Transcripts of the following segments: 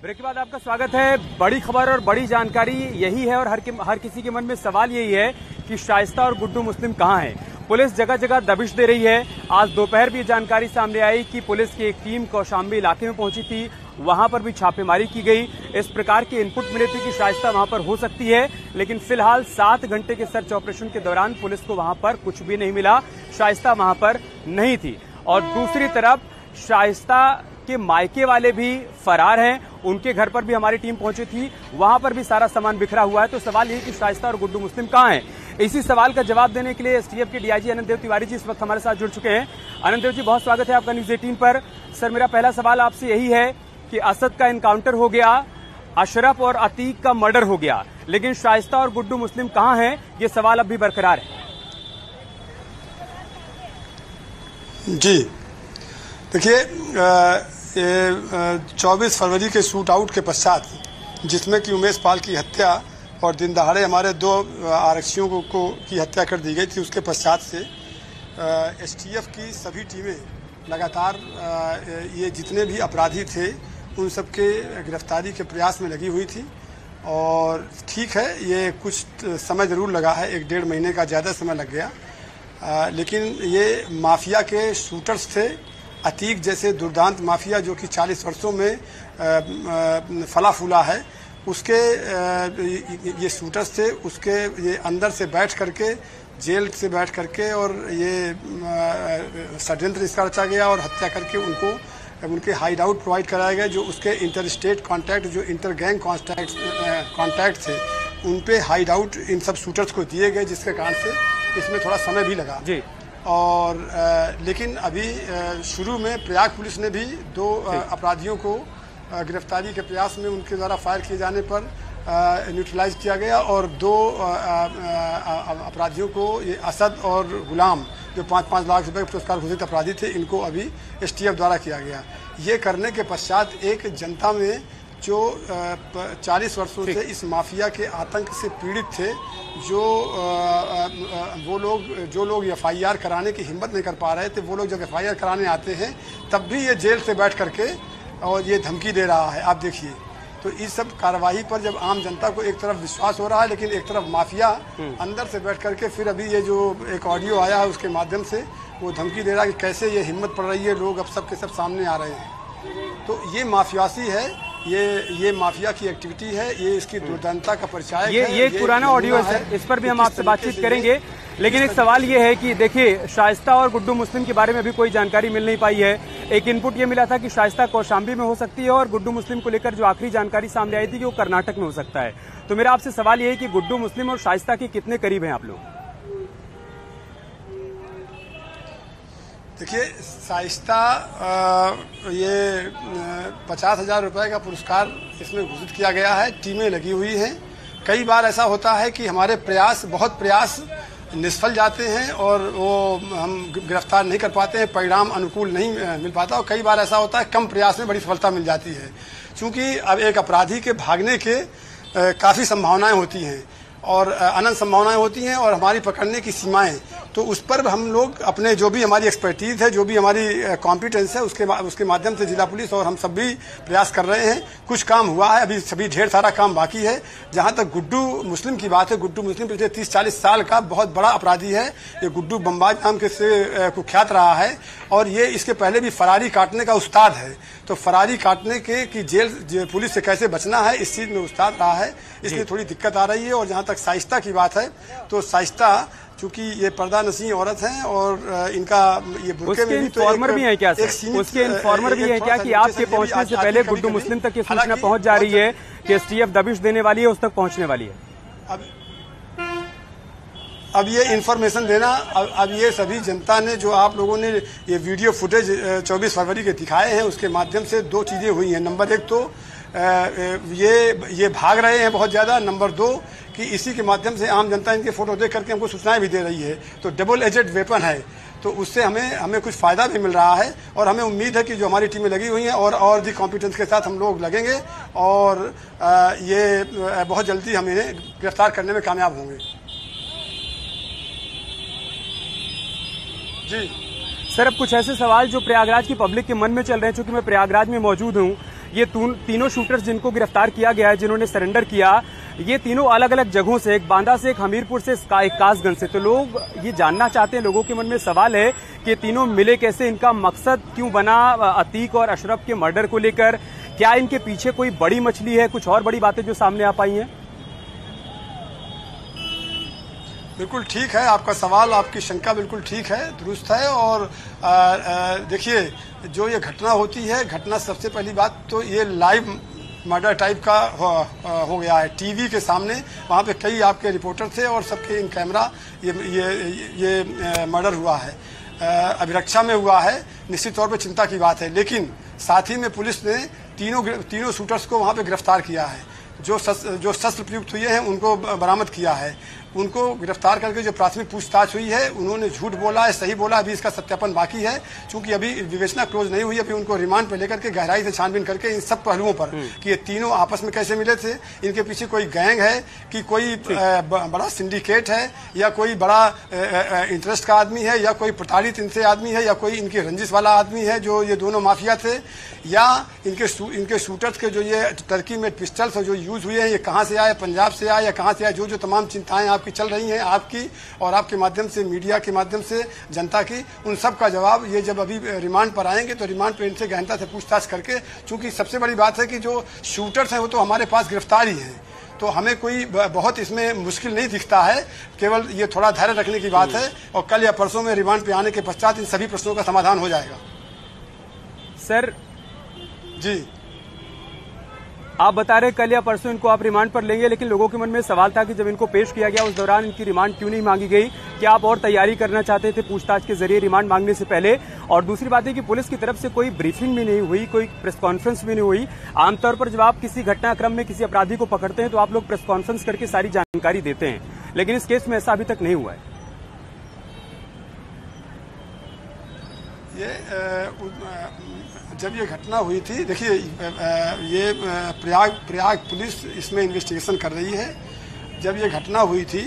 Break के बाद आपका स्वागत है। बड़ी खबर और बड़ी जानकारी यही है और हर किसी के मन में सवाल यही है कि शाइस्ता और गुड्डू मुस्लिम कहां हैं। पुलिस जगह जगह दबिश दे रही है। आज दोपहर भी जानकारी सामने आई कि पुलिस की एक टीम कौशाम्बी इलाके में पहुंची थी, वहां पर भी छापेमारी की गई। इस प्रकार के इनपुट मिले थे कि शाइस्ता वहां पर हो सकती है, लेकिन फिलहाल 7 घंटे के सर्च ऑपरेशन के दौरान पुलिस को वहां पर कुछ भी नहीं मिला। शाइस्ता वहां पर नहीं थी। और दूसरी तरफ शाइस्ता के मायके वाले भी फरार हैं। उनके घर पर भी हमारी टीम पहुंची थी, वहां पर भी सारा सामान बिखरा हुआ है। तो सवाल ये कि शाइस्ता और गुड्डू मुस्लिम कहां हैं? इसी सवाल का जवाब देने के लिए एसटीएफ के डीआईजी अनंत देव तिवारी जी इस वक्त हमारे साथ जुड़ चुके हैं। अनंत देव जी, बहुत स्वागत है आपका न्यूज 18 पर। सर, मेरा पहला सवाल आपसे यही है कि असद का एनकाउंटर हो गया, अशरफ और अतीक का मर्डर हो गया, लेकिन शाइस्ता और गुड्डू मुस्लिम कहां हैं? ये सवाल अब भी बरकरार है। जी देखिए, 24 फरवरी के शूट आउट के पश्चात, जिसमें कि उमेश पाल की हत्या और दिन दहाड़े हमारे 2 आरक्षियों की हत्या कर दी गई थी, उसके पश्चात से एसटीएफ की सभी टीमें लगातार ये जितने भी अपराधी थे उन सबके गिरफ्तारी के प्रयास में लगी हुई थी। और ठीक है, ये कुछ समय ज़रूर लगा है, 1-1.5 महीने का ज़्यादा समय लग गया, लेकिन ये माफिया के शूटर्स थे। अतीक जैसे दुर्दांत माफिया जो कि 40 वर्षों में फला फूला है, उसके ये शूटर्स थे। उसके ये अंदर से बैठ करके, जेल से बैठ करके, और ये षड्यंत्र इसका रचा गया और हत्या करके उनके हाइड आउट प्रोवाइड कराया गया। जो उसके इंटर स्टेट कॉन्टैक्ट, जो इंटर गैंग कॉन्टैक्ट थे, उन पे हाइड आउट इन सब शूटर्स को दिए गए, जिसके कारण से इसमें थोड़ा समय भी लगा जी। और लेकिन अभी शुरू में प्रयाग पुलिस ने भी 2 अपराधियों को गिरफ्तारी के प्रयास में उनके द्वारा फायर किए जाने पर न्यूट्रलाइज किया गया, और 2 अपराधियों को, ये असद और गुलाम, जो 5-5 लाख रुपए पुरस्कार घोषित अपराधी थे, इनको अभी एसटीएफ द्वारा किया गया। ये करने के पश्चात एक जनता में जो 40 वर्षों से इस माफिया के आतंक से पीड़ित थे, जो लोग एफआईआर कराने की हिम्मत नहीं कर पा रहे थे, वो लोग जब एफआईआर कराने आते हैं तब भी ये जेल से बैठ करके और ये धमकी दे रहा है। आप देखिए, तो इस सब कार्रवाई पर जब आम जनता को एक तरफ विश्वास हो रहा है, लेकिन एक तरफ माफिया अंदर से बैठ करके, फिर अभी ये जो एक ऑडियो आया है उसके माध्यम से वो धमकी दे रहा है कि कैसे ये हिम्मत पड़ रही है, लोग अब सब के सब सामने आ रहे हैं। तो ये माफियासी है, ये माफिया की एक्टिविटी है, ये इसकी दुर्दांतता का परिचय है। ये पुराना ऑडियो है सर, इस पर भी हम आपसे बातचीत करेंगे। लेकिन एक सवाल ये है कि देखिए, शाइस्ता और गुड्डू मुस्लिम के बारे में अभी कोई जानकारी मिल नहीं पाई है। एक इनपुट ये मिला था कि शाइस्ता कौशाम्बी में हो सकती है, और गुड्डू मुस्लिम को लेकर जो आखिरी जानकारी सामने आई थी कि वो कर्नाटक में हो सकता है। तो मेरा आपसे सवाल ये है कि गुड्डू मुस्लिम और शाइस्ता के कितने करीब हैं आप लोग? देखिए, शाइस्ता ये 50,000 रुपये का पुरस्कार इसमें घोषित किया गया है। टीमें लगी हुई हैं। कई बार ऐसा होता है कि हमारे बहुत प्रयास निष्फल जाते हैं और वो हम गिरफ्तार नहीं कर पाते हैं, परिणाम अनुकूल नहीं मिल पाता। और कई बार ऐसा होता है कम प्रयास में बड़ी सफलता मिल जाती है। क्योंकि अब एक अपराधी के भागने के काफ़ी संभावनाएं होती हैं और अनंत संभावनाएं होती हैं, और हमारी पकड़ने की सीमाएं, तो उस पर हम लोग अपने जो भी हमारी एक्सपर्टीज है, जो भी हमारी कॉम्पिटेंस है, उसके माध्यम से जिला पुलिस और हम सब भी प्रयास कर रहे हैं। कुछ काम हुआ है, अभी सभी ढेर सारा काम बाकी है। जहां तक गुड्डू मुस्लिम की बात है, गुड्डू मुस्लिम पिछले 30-40 साल का बहुत बड़ा अपराधी है। ये गुड्डू बम्बाज नाम के से कुख्यात रहा है, और ये इसके पहले भी फरारी काटने का उस्ताद है। तो फरारी काटने की जेल पुलिस से कैसे बचना है, इस चीज में उस्ताद रहा है, इसलिए थोड़ी दिक्कत आ रही है। और जहां तक शाइस्ता की बात है, तो शाइस्ता चूंकि ये पर्दा नसीं औरत हैं और इनका ये बुर्के में भी तो इन्फॉर्मर भी है क्या सर? उसके इन्फॉर्मर भी है क्या कि आपके पहुंचने से पहले गुड्डू मुस्लिम तक ये सूचना पहुंच जा रही है कि एसटीएफ दबिश देने वाली है, उस तक पहुंचने वाली है? अब ये इन्फॉर्मेशन देना, अब ये सभी जनता ने, जो आप लोगों ने ये वीडियो फुटेज 24 फरवरी के दिखाए हैं, उसके माध्यम से 2 चीजें हुई हैं। नंबर 1 तो ये भाग रहे हैं बहुत ज्यादा। नंबर 2 कि इसी के माध्यम से आम जनता इनके फोटो देख करके हमको सूचनाएं भी दे रही है। तो डबल एजेड वेपन है, तो उससे हमें कुछ फायदा भी मिल रहा है। और हमें उम्मीद है कि जो हमारी टीमें लगी हुई हैं और भी कॉम्पिटेंस के साथ हम लोग लगेंगे, और ये बहुत जल्दी हम इन्हें गिरफ्तार करने में कामयाब होंगे। जी सर, अब कुछ ऐसे सवाल जो प्रयागराज की पब्लिक के मन में चल रहे हैं, चूंकि मैं प्रयागराज में मौजूद हूं, ये तीनों शूटर्स जिनको गिरफ्तार किया गया है, जिन्होंने सरेंडर किया, ये तीनों अलग अलग जगहों से, एक बांदा से, एक हमीरपुर से, एक कासगंज से। तो लोग ये जानना चाहते हैं, लोगों के मन में सवाल है कि तीनों मिले कैसे, इनका मकसद क्यों बना अतीक और अशरफ के मर्डर को लेकर, क्या इनके पीछे कोई बड़ी मछली है, कुछ और बड़ी बातें जो सामने आ पाई हैं? बिल्कुल ठीक है आपका सवाल, आपकी शंका बिल्कुल ठीक है, दुरुस्त है। और देखिए, जो ये घटना होती है, घटना सबसे पहली बात तो ये लाइव मर्डर टाइप का हो गया है। टीवी के सामने वहाँ पे कई आपके रिपोर्टर थे और सबके इन कैमरा ये मर्डर हुआ है, अभिरक्षा में हुआ है। निश्चित तौर पे चिंता की बात है, लेकिन साथ ही में पुलिस ने तीनों शूटर्स को वहाँ पे गिरफ्तार किया है। जो शस्त्र प्रयुक्त हुए हैं उनको बरामद किया है। उनको गिरफ्तार करके जो प्राथमिक पूछताछ हुई है, उन्होंने झूठ बोला है, सही बोला, अभी इसका सत्यापन बाकी है। चूंकि अभी विवेचना क्लोज नहीं हुई, अभी उनको रिमांड पे लेकर के गहराई से छानबीन करके इन सब पहलुओं पर कि ये तीनों आपस में कैसे मिले थे, इनके पीछे कोई गैंग है कि कोई बड़ा सिंडिकेट है या कोई बड़ा इंटरेस्ट का आदमी है या कोई प्रताड़ित इनसे आदमी है या कोई इनकी रंजिश वाला आदमी है, जो ये दोनों माफिया थे, या इनके शूटर्स के जो ये टर्की में पिस्टल्स जो यूज हुए हैं, ये कहाँ से आए, पंजाब से आए या कहाँ से आए, जो तमाम चिंताएं आपकी चल रही हैं, आपकी और आपके माध्यम से, मीडिया के माध्यम से जनता की, उन सब का जवाब ये जब अभी रिमांड पर आएंगे तो रिमांड पर इनसे गहनता से पूछताछ करके, चूंकि सबसे बड़ी बात है कि जो शूटर्स हैं वो तो हमारे पास गिरफ्तार ही हैं, तो हमें कोई बहुत इसमें मुश्किल नहीं दिखता है, केवल ये थोड़ा धैर्य रखने की बात है। और कल या परसों में रिमांड पे आने के पश्चात इन सभी प्रश्नों का समाधान हो जाएगा। सर जी, आप बता रहे कल या परसों इनको आप रिमांड पर लेंगे, लेकिन लोगों के मन में सवाल था कि जब इनको पेश किया गया उस दौरान इनकी रिमांड क्यों नहीं मांगी गई? क्या आप और तैयारी करना चाहते थे पूछताछ के जरिए रिमांड मांगने से पहले? और दूसरी बात है कि पुलिस की तरफ से कोई ब्रीफिंग भी नहीं हुई, कोई प्रेस कॉन्फ्रेंस भी नहीं हुई। आमतौर पर जब आप किसी घटनाक्रम में किसी अपराधी को पकड़ते हैं तो आप लोग प्रेस कॉन्फ्रेंस करके सारी जानकारी देते हैं, लेकिन इस केस में ऐसा अभी तक नहीं हुआ है। जब ये घटना हुई थी, देखिए ये प्रयाग पुलिस इसमें इन्वेस्टिगेशन कर रही है। जब ये घटना हुई थी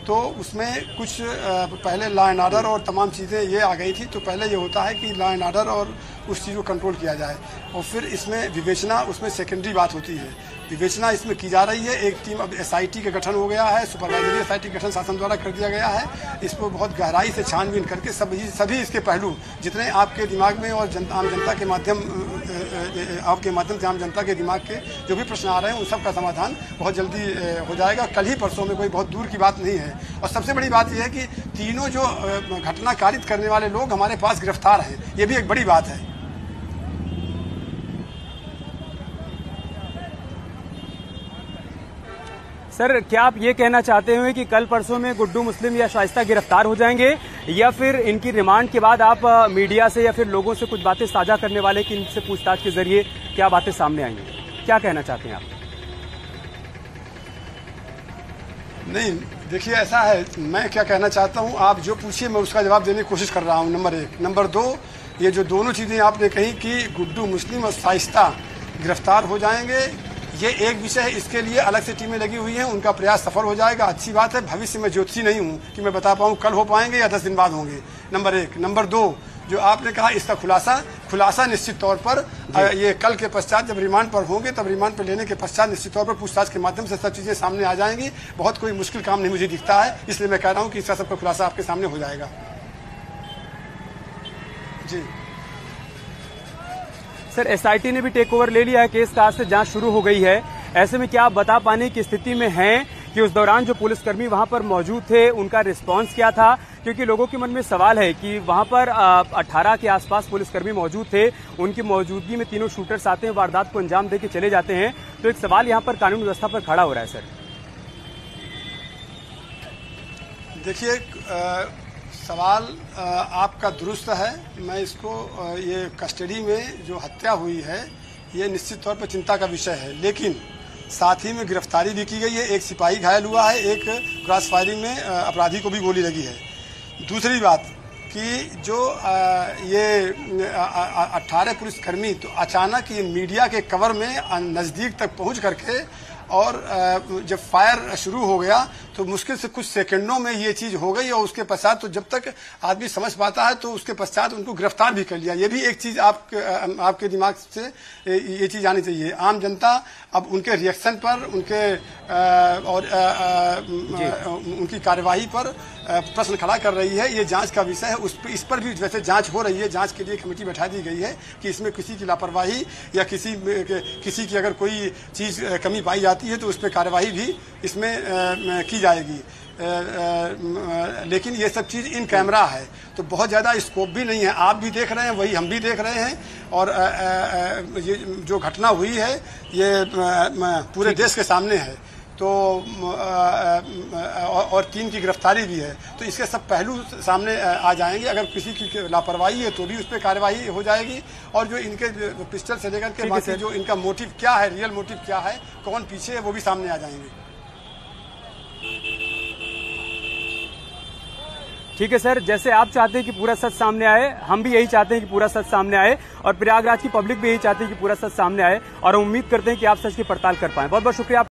तो उसमें कुछ पहले लॉ एंड ऑर्डर और तमाम चीज़ें ये आ गई थी, तो पहले ये होता है कि लॉ एंड ऑर्डर और उस चीज़ को कंट्रोल किया जाए, और फिर इसमें विवेचना उसमें सेकेंडरी बात होती है। विवेचना इसमें की जा रही है। एक टीम अब SIT का गठन हो गया है, सुपरवाइजरी SIT का गठन शासन द्वारा कर दिया गया है। इस पर बहुत गहराई से छानबीन करके सभी इसके पहलू जितने आपके दिमाग में और आम जनता के माध्यम से आम जनता के दिमाग के जो भी प्रश्न आ रहे हैं, उन सब का समाधान बहुत जल्दी हो जाएगा। कल ही परसों में कोई बहुत दूर की बात नहीं है। और सबसे बड़ी बात यह है कि तीनों जो घटना कारित करने वाले लोग हमारे पास गिरफ्तार हैं, ये भी एक बड़ी बात है। सर, क्या आप ये कहना चाहते हैं कि कल परसों में गुड्डू मुस्लिम या शाइस्ता गिरफ्तार हो जाएंगे, या फिर इनकी रिमांड के बाद आप मीडिया से या फिर लोगों से कुछ बातें साझा करने वाले कि इनसे पूछताछ के जरिए क्या बातें सामने आएंगी? क्या कहना चाहते हैं आप? नहीं, देखिए ऐसा है, मैं क्या कहना चाहता हूँ, आप जो पूछिए मैं उसका जवाब देने की कोशिश कर रहा हूँ, नंबर 1। नंबर 2, ये जो दोनों चीज़ें आपने कही कि गुड्डू मुस्लिम और शाइस्ता गिरफ्तार हो जाएंगे, ये एक विषय है, इसके लिए अलग से टीमें लगी हुई हैं, उनका प्रयास सफल हो जाएगा, अच्छी बात है। भविष्य में ज्योतिषी नहीं हूँ कि मैं बता पाऊँ कल हो पाएंगे या 10 दिन बाद होंगे, नंबर 1। नंबर 2, जो आपने कहा इसका खुलासा निश्चित तौर पर ये कल के पश्चात जब रिमांड पर होंगे, तब रिमांड पर लेने के पश्चात निश्चित तौर पर पूछताछ के माध्यम से सब चीज़ें सामने आ जाएंगी। बहुत कोई मुश्किल काम नहीं मुझे दिखता है, इसलिए मैं कह रहा हूँ कि इसका सबका खुलासा आपके सामने हो जाएगा। जी सर, SIT ने भी टेक ओवर ले लिया है केस का, आज से जांच शुरू हो गई है। ऐसे में क्या आप बता पाने की स्थिति में हैं कि उस दौरान जो पुलिसकर्मी वहां पर मौजूद थे उनका रिस्पांस क्या था? क्योंकि लोगों के मन में सवाल है कि वहां पर 18 के आसपास पुलिसकर्मी मौजूद थे, उनकी मौजूदगी में तीनों शूटर्स आते हैं, वारदात को अंजाम देके चले जाते हैं, तो एक सवाल यहां पर कानून व्यवस्था पर खड़ा हो रहा है। सर देखिए, सवाल आपका दुरुस्त है। मैं इसको ये कस्टडी में जो हत्या हुई है ये निश्चित तौर पर चिंता का विषय है, लेकिन साथ ही में गिरफ्तारी भी की गई है। एक सिपाही घायल हुआ है, एक क्रॉस फायरिंग में अपराधी को भी गोली लगी है। दूसरी बात कि जो ये 18 पुलिसकर्मी तो अचानक ये मीडिया के कवर में नज़दीक तक पहुंच करके और जब फायर शुरू हो गया तो मुश्किल से कुछ सेकंडों में ये चीज हो गई और उसके पश्चात तो जब तक आदमी समझ पाता है तो उसके पश्चात उनको गिरफ्तार भी कर लिया। ये भी एक चीज आपके दिमाग से ये चीज आनी चाहिए। आम जनता अब उनके रिएक्शन पर, उनके उनकी कार्यवाही पर प्रश्न खड़ा कर रही है। ये जांच का विषय है, इस पर भी वैसे जांच हो रही है। जांच के लिए कमेटी बैठा दी गई है कि इसमें किसी की लापरवाही या किसी की अगर कोई चीज कमी पाई जाती है तो उस पर कार्यवाही भी इसमें की जाएगी। लेकिन ये सब चीज इन कैमरा है तो बहुत ज्यादा स्कोप भी नहीं है। आप भी देख रहे हैं, वही हम भी देख रहे हैं। और ये जो घटना हुई है ये पूरे देश के सामने है। तो और 3 की गिरफ्तारी भी है। तो इसके सब पहलू सामने आ जाएंगे। अगर किसी की लापरवाही है तो भी उस पर कार्यवाही हो जाएगी। और जो इनके पिस्टल से लेकर के बाकी जो इनका मोटिव क्या है, रियल मोटिव क्या है, कौन पीछे है, वो भी सामने आ जाएंगे। ठीक है सर, जैसे आप चाहते हैं कि पूरा सच सामने आए, हम भी यही चाहते हैं कि पूरा सच सामने आए और प्रयागराज की पब्लिक भी यही चाहती है कि पूरा सच सामने आए और हम उम्मीद करते हैं कि आप सच की पड़ताल कर पाएं। बहुत बहुत शुक्रिया।